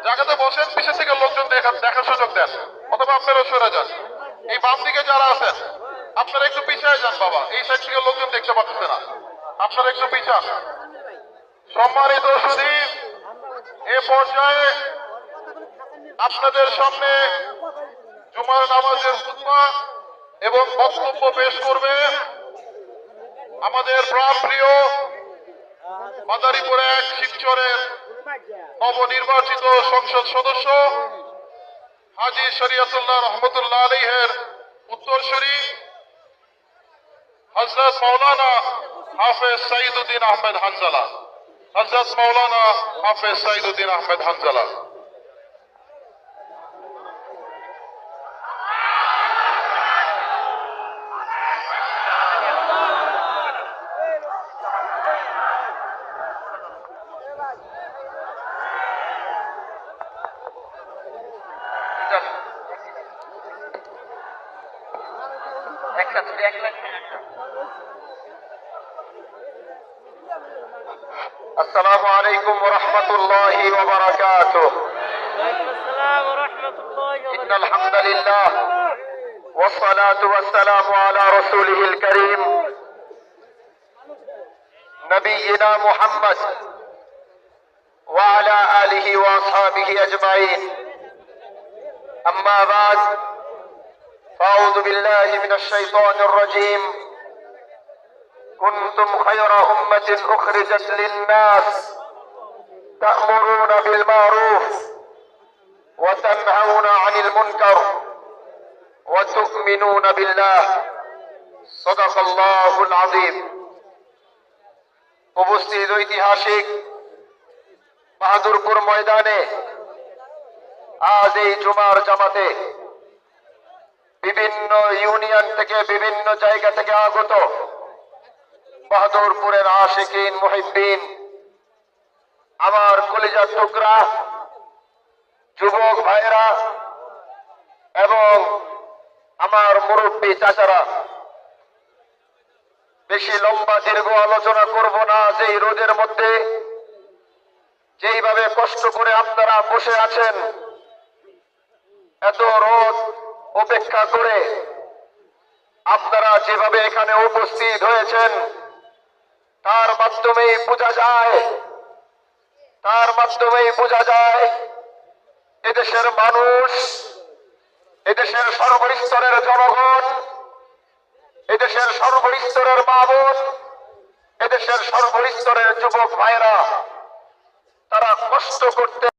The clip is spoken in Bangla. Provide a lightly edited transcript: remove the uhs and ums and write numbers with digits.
জায়গাতে বসেন, পিছন থেকে লোকজন দেখার সুযোগ দেন, অথবা আপনারা সরে যান। এই বাম দিকে যারা আছেন আপনারা একটু পিছিয়ে যান বাবা, এই সাইড থেকে লোকজন দেখতে পাচ্ছে না, আপনারা একটু পিছান। সম্মানিত সুধী, এ পর্যায়ে আপনাদের সামনে জুমার নামাজের খুতবা এবং বক্তব্য পেশ করবে আমাদের প্রাণপ্রিয় মাদারীপুর ১ শিবচরের নবনির্বাচিত সংসদ সদস্য হাজী শরিয়তুল্লাহ রহমতুল্লাহ আলাইহির উত্তরসূরি হযরত মাওলানা হাফেজ সাইদুদ্দিন আহমেদ হানজালা। হযরত মাওলানা হাফেজ সাইদুদ্দিন আহমেদ হানজালা। السلام عليكم ورحمة الله وبركاته. السلام ورحمة الله وبركاته. إن الحمد لله والصلاة والسلام على رسوله الكريم نبينا محمد وعلى آله وأصحابه أجمعين. أما بعد فأعوذ بالله من الشيطان الرجيم. كنتم خير أمة أخرجت للناس تأمرون بالمعروف وتنهون عن المنكر وتؤمنون بالله. صدق الله العظيم. উপস্থিত ঐতিহাসিক বাহাদুরপুর ময়দানে আজ এই জুমার জামাতে বিভিন্ন ইউনিয়ন থেকে বিভিন্ন জায়গা থেকে আগত বাহাদুরপুরের আশিকিন মুহিব্বিন, আমার কলিজার টুকরা যুবক ভাইরা এবং আমার মুরব্বী চাচারা, বেশি লম্বা দীর্ঘ আলোচনা করব না। যে রোদের মধ্যে যেইভাবে কষ্ট করে আপনারা বসে আছেন, এত রোদ উপেক্ষা করে আপনারা যেভাবে এখানে উপস্থিত হয়েছেন, তার মাধ্যমেই বোঝা যায় এদেশের মানুষ, এদেশের সর্বস্তরের জনগণ, এদেশের সর্বস্তরের মা বোন, এদেশের সর্বস্তরের যুবক ভাইরা তারা কষ্ট করতে